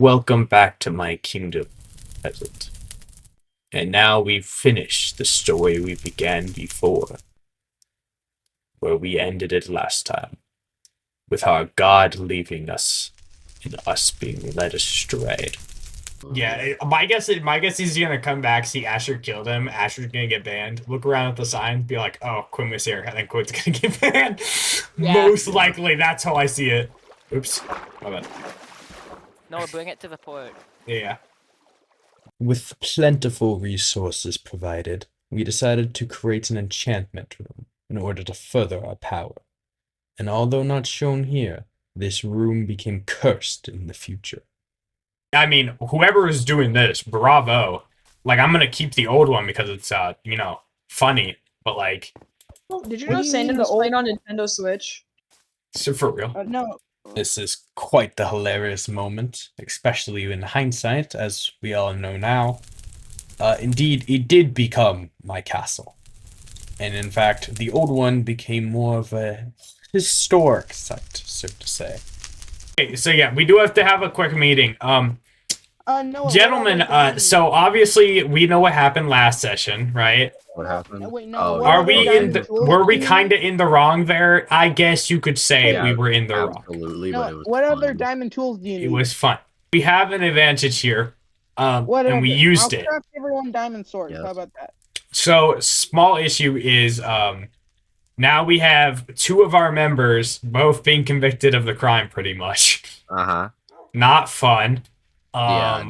Welcome back to my kingdom, peasant. And now we've finished the story we began before, where we ended it last time, with our god leaving us and us being led astray. Yeah, my guess he's gonna come back, see Asher killed him. Asher's gonna get banned. Look around at the sign, be like, "Oh, Quinn was here," and then Quinn's gonna get banned. Yeah. Most likely, that's how I see it. Oops, my bad. No, bring it to the port. Yeah. With plentiful resources provided, we decided to create an enchantment room in order to further our power. And although not shown here, this room became cursed in the future. I mean, whoever is doing this, bravo. Like, I'm gonna keep the old one because it's funny. But like, Did you What know do you mean Sandon the was old- playing on Nintendo Switch? so for real. No. This is quite the hilarious moment, especially in hindsight, as we all know now. Indeed, it did become my castle. And in fact, the old one became more of a historic site, so to say. Okay, so yeah, we do have to have a quick meeting. No. Gentlemen, so obviously we know what happened last session, right? What happened? Wait, no. Oh, what Are other we in diamond the, tools were we do you kind of in the wrong there? I guess you could say Yeah, we were in the wrong. Absolutely, need? but No, it was what other fun. diamond tools do you need? It was fun. We have an advantage here, Whatever. and we used I'll it. craft everyone diamond swords. Yes. How about that? So, small issue is now we have two of our members both being convicted of the crime, pretty much. Uh-huh. Not fun. Yeah,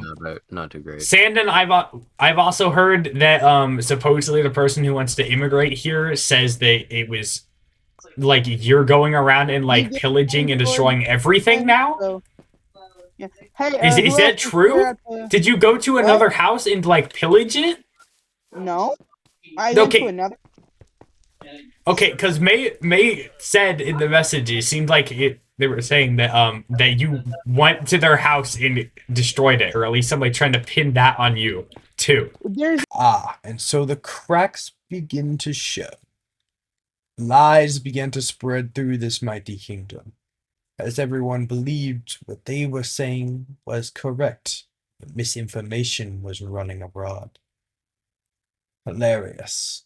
not too great. Sandon, I've also heard that supposedly the person who wants to immigrate here says that it was like you're going around and like get pillaging and diamond destroying everything now. So, yeah. Hey, Is who that else is true? here at the- Did you go to another house and like pillage it? No. I went Okay. to another. Okay, because May said in the message it seemed like they were saying that that you went to their house and destroyed it, or at least somebody trying to pin that on you too. There's And so the cracks begin to show. Lies began to spread through this mighty kingdom, as everyone believed what they were saying was correct, but misinformation was running abroad. Hilarious.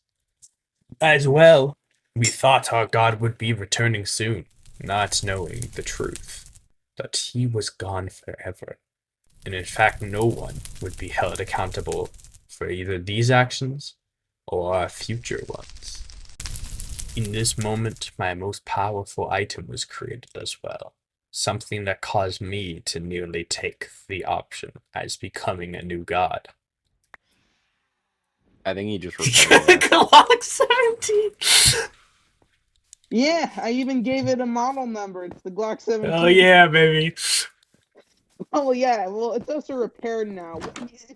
As well, we thought our god would be returning soon, not knowing the truth, that he was gone forever, and in fact no one would be held accountable for either these actions or our future ones. In this moment, my most powerful item was created as well, something that caused me to nearly take the option as becoming a new god. I think he just replied to that. Glock 17. yeah. I even gave it a model number. It's the Glock 17. Oh yeah, baby. Oh yeah. Well, it's also repaired now,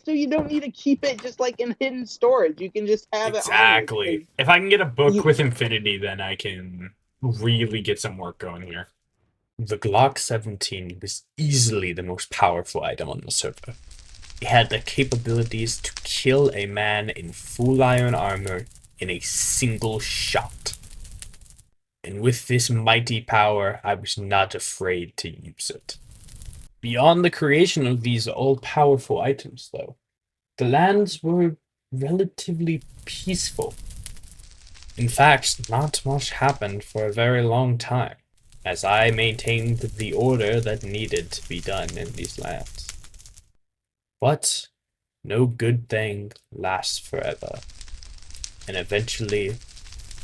so you don't need to keep it just like in hidden storage. You can just have it. Exactly. If I can get a book You- with infinity, then I can really get some work going here. The Glock 17 was easily the most powerful item on the server. It had the capabilities to kill a man in full iron armor in a single shot. And with this mighty power, I was not afraid to use it. Beyond the creation of these all-powerful items, though, the lands were relatively peaceful. In fact, not much happened for a very long time, as I maintained the order that needed to be done in these lands. But no good thing lasts forever, and eventually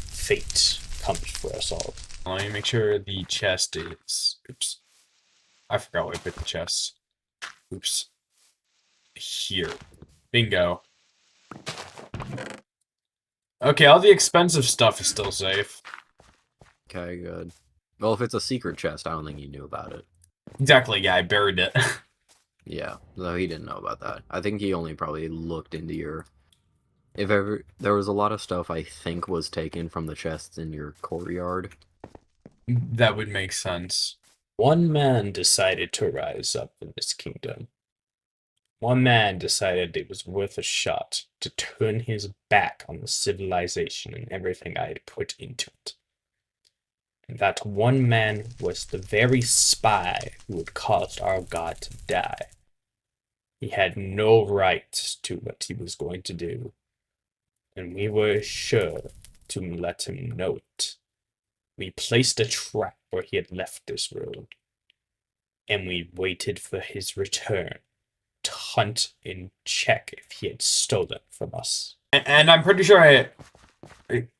fate comes for us all. Let me make sure the chest is... Oops. I forgot where I put the chest. Oops. Here. Bingo. Okay, all the expensive stuff is still safe. Okay, good. Well, if it's a secret chest, I don't think he knew about it. Exactly, yeah, I buried it. Yeah, so he didn't know about that. I think he only probably looked into your... If ever... There was a lot of stuff I think was taken from the chests in your courtyard. That would make sense. One man decided to rise up in this kingdom. One man decided it was worth a shot to turn his back on the civilization and everything I had put into it. And that one man was the very spy who had caused our god to die. He had no right to what he was going to do, and we were sure to let him know it. We placed a trap where he had left this world, and we waited for his return to hunt and check if he had stolen from us. And I'm pretty sure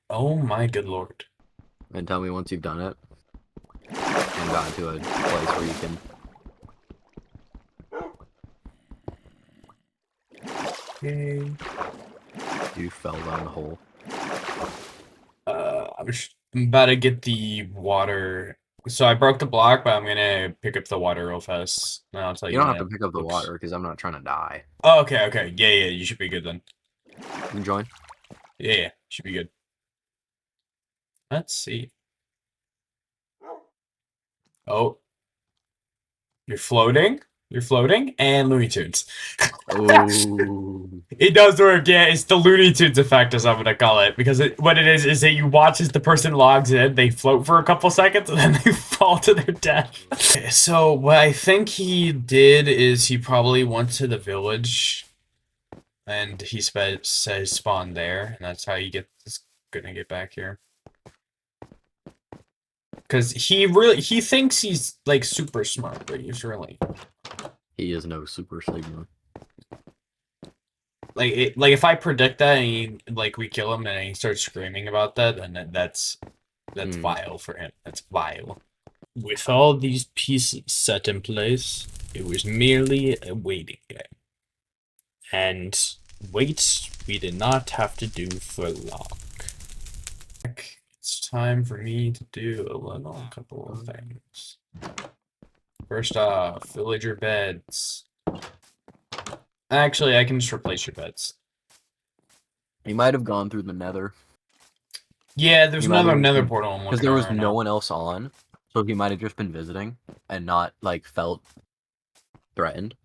oh my good lord. And tell me once you've done it and gotten to a place where you can. Okay. You fell down the hole. I'm about to get the water. So I broke the block, but I'm gonna pick up the water real fast. And I'll tell you. You don't have when to pick up the oops. water because I'm not trying to die. Oh, okay, okay. Yeah, yeah, you should be good then. You can join. Yeah, yeah, should be good. Let's see. Oh. You're floating? You're floating? And Looney Tunes. Oh. It does work, yeah. It's the Looney Tunes effect, as I'm gonna call it. Because what it is that you watch as the person logs in, they float for a couple seconds, and then they fall to their death. So, what I think he did is he probably went to the village, and he says spawn there, and that's how you gonna get back here. Because he thinks he's, like, super smart, but he's really... He is no Super Sigma. Like if I predict that and he, like, we kill him and he starts screaming about that, then that's vile for him. That's vile. With all these pieces set in place, it was merely a waiting game. And wait, we did not have to do for long. It's time for me to do a couple of things. First off, villager beds. Actually, I can just replace your beds. He might have gone through the nether. Yeah, there's He might another have- nether portal. I'm Because looking there at was right no now. one else on. So he might have just been visiting and not, like, felt threatened.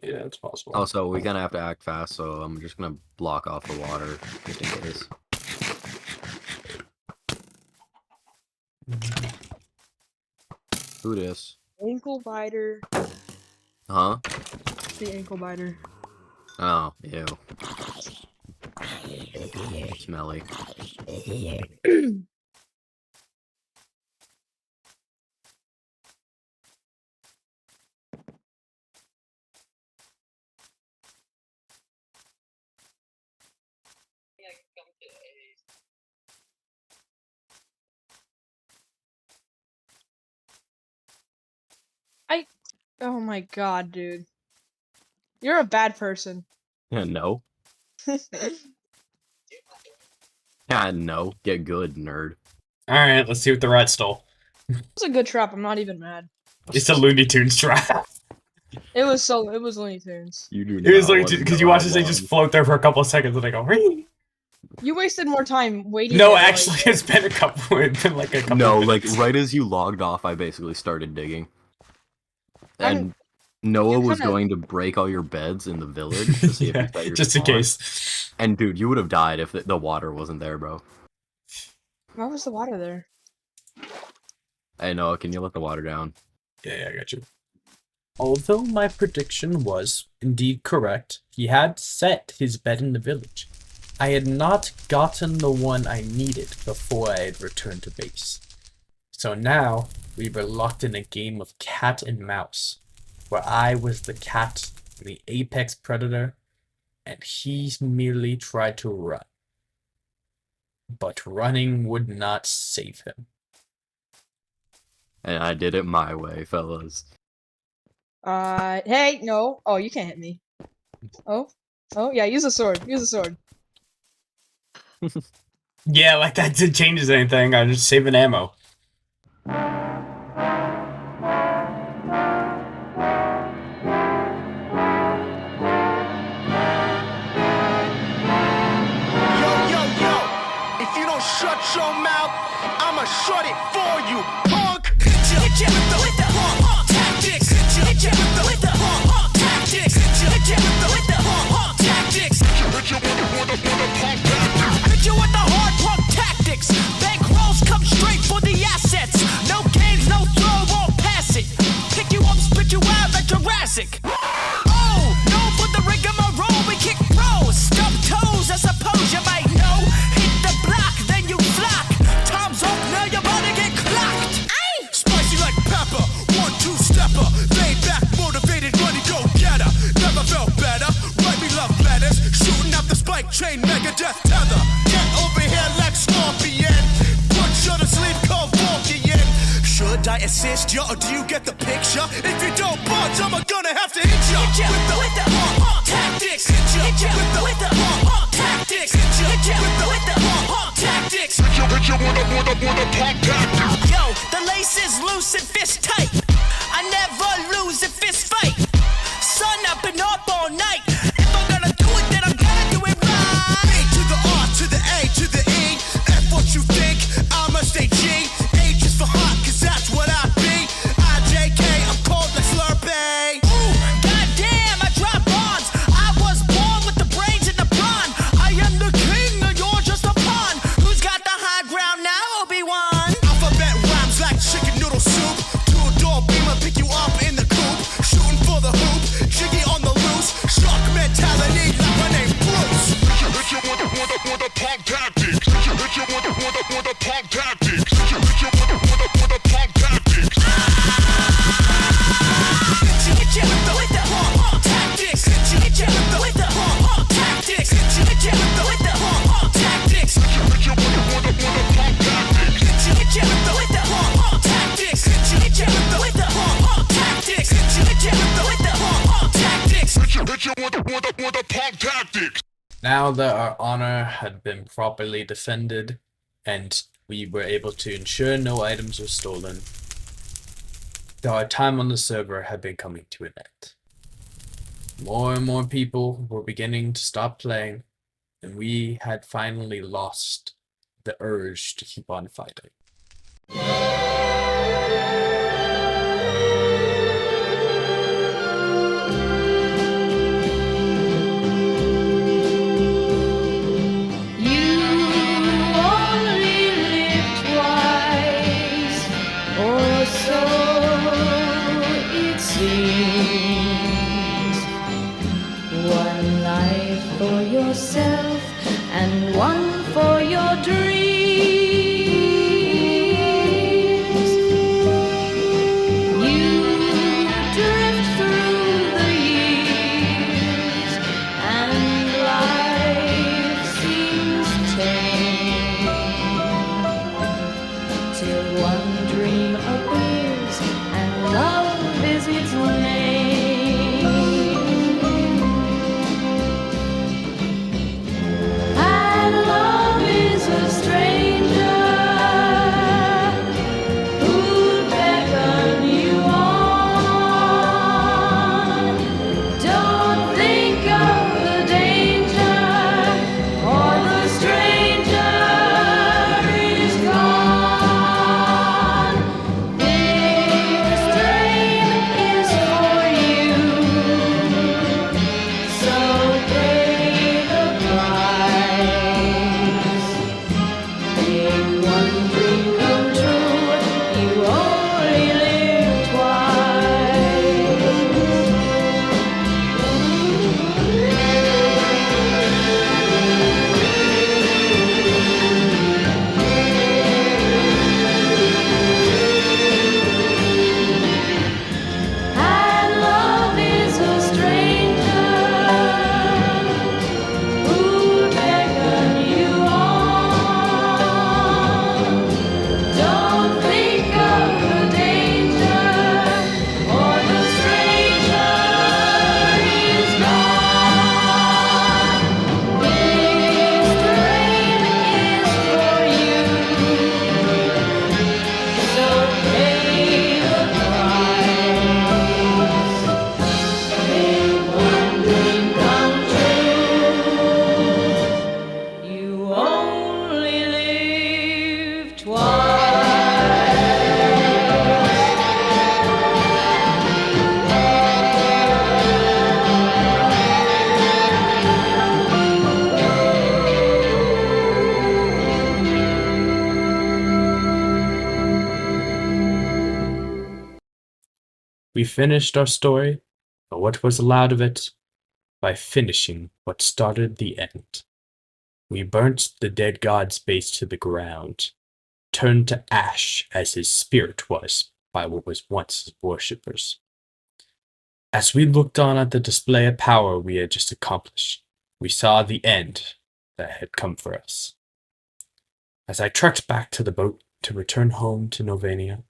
Yeah, it's possible. Also, we're gonna have to act fast, so I'm just gonna block off the water just in case. Who this? Ankle biter. Huh? The ankle biter. Oh, ew. Smelly. Oh my god, dude. You're a bad person. No. Yeah, no. Get good, nerd. Alright, let's see what the rat stole. It's a good trap. I'm not even mad. It's a Looney Tunes trap. It was Looney Tunes. You do It was not Looney wanna Tunes because know you watch how this, they just long- float there for a couple of seconds and they go, "Ring." You wasted more time waiting. No, there, like- actually, it's been like a couple No, of like, minutes. right as you logged off, I basically started digging. I'm- And Noah was kinda- going to break all your beds in the village to see if Yeah, you set your just in spawn. case. And dude, you would have died if the water wasn't there, bro. Why was the water there? Hey Noah, can you let the water down? Yeah, I got you. Although my prediction was indeed correct, he had set his bed in the village. I had not gotten the one I needed before I had returned to base. So now, we were locked in a game of cat and mouse, where I was the cat, the apex predator, and he merely tried to run. But running would not save him. And I did it my way, fellas. Hey, no. Oh, you can't hit me. Oh, yeah. Use a sword. Use a sword. Yeah, like that didn't changes anything, I'm just saving ammo. Yo, yo, yo, if you don't shut your mouth, I'ma shut it for you, punk. Hit ya with the punk tactics. Hit ya with the punk tactics. Hit ya with the punk tactics. Hit ya with the punk tactics. Hit ya with the hard punk tactics. Bankrolls come straight for the assets. No games, no throw, won't pass it. Pick you up, spit you out like Jurassic. assist ya, or do you get the picture? If you don't budge, I'm gonna have to hit ya with the tactics. Hit ya with the tactics. Hit ya with the tactics. Hit ya with the tactics. Yo, the lace is loose and fist tight. I never lose a fist fight. Son, I've been up all night. If I'm gonna do it, then I'm gonna do it right. A to the R to the A to the E. F what you think, I'ma stay G. H is for hot, cause that's what I be. IJK, I'm cold like Slurpee. Ooh, goddamn, I drop bombs. I was born with the brains and the brawn. I am the king, and you're just a pawn. Who's got the high ground now, Obi-Wan? Alphabet rhymes like chicken noodle soup. Two-door beamer, pick you up in the coop. Shooting for the hoop, jiggy on the loose. Shark mentality like my name Bruce. Hit you with the punk tactics. Hit you with the punk tactics. Hit you with the punk tactics. Hit you with the tactics. Hit you with the tactics. Hit you with the tactics. Hit you with the punk tactics. Hit you with the tactics. Hit you with the tactics. Hit you with the tactics. Hit you with the punk tactics. Now that our honor had been properly defended and we were able to ensure no items were stolen, our time on the server had been coming to an end. More and more people were beginning to stop playing, and we had finally lost the urge to keep on fighting. For yourself and one for your dreams. You drift through the years and life seems tame till one dream appears and love is its name. We finished our story, or what was allowed of it, by finishing what started the end. We burnt the dead god's base to the ground, turned to ash as his spirit was by what was once his worshippers. As we looked on at the display of power we had just accomplished, we saw the end that had come for us. As I trekked back to the boat to return home to Novania,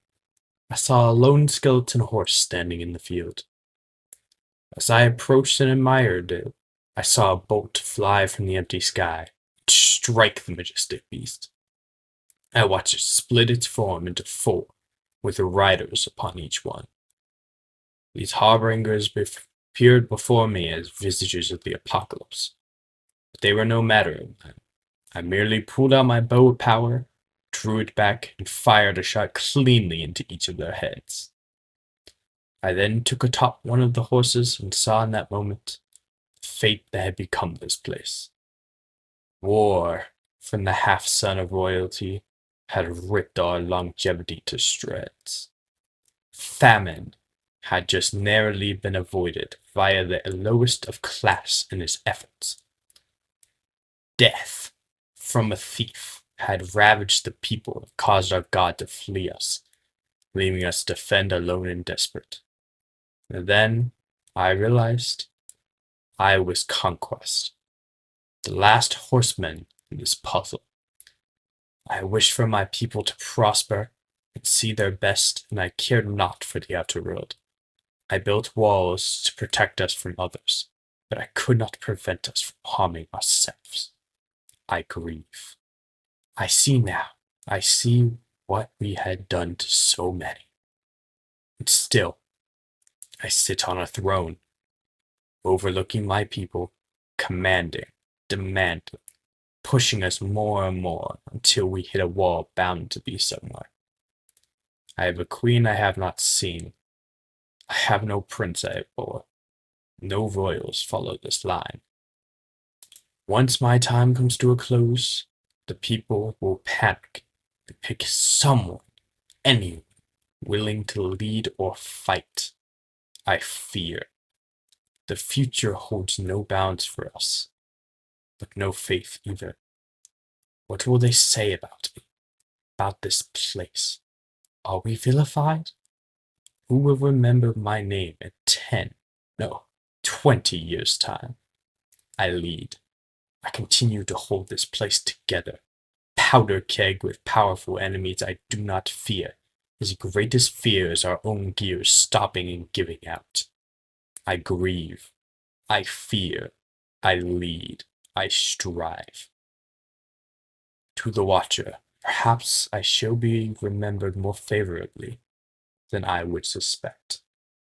I saw a lone skeleton horse standing in the field. As I approached and admired it, I saw a bolt fly from the empty sky and strike the majestic beast. I watched it split its form into four, with riders upon each one. These harbingers appeared before me as visages of the apocalypse, but they were no matter of mine. I merely pulled out my bow of power, drew it back, and fired a shot cleanly into each of their heads. I then took atop one of the horses and saw in that moment the fate that had become this place. War, from the half-son of royalty, had ripped our longevity to shreds. Famine had just narrowly been avoided via the lowest of class in its efforts. Death, from a thief, had ravaged the people and caused our God to flee us, leaving us to fend alone and desperate. And then I realized I was conquest, the last horseman in this puzzle. I wished for my people to prosper and see their best, and I cared not for the outer world. I built walls to protect us from others, but I could not prevent us from harming ourselves. I grieve. I see now. I see what we had done to so many. And still, I sit on a throne, overlooking my people, commanding, demanding, pushing us more and more until we hit a wall bound to be somewhere. I have a queen I have not seen. I have no prince I bore. No royals follow this line. Once my time comes to a close, the people will panic and pick someone, anyone, willing to lead or fight. I fear. The future holds no bounds for us, but no faith either. What will they say about me, about this place? Are we vilified? Who will remember my name in 10, no, 20 years' time? I lead. I continue to hold this place together. Powder keg with powerful enemies I do not fear. His greatest fear is our own gears stopping and giving out. I grieve. I fear. I lead. I strive. To the watcher, perhaps I shall be remembered more favorably than I would suspect.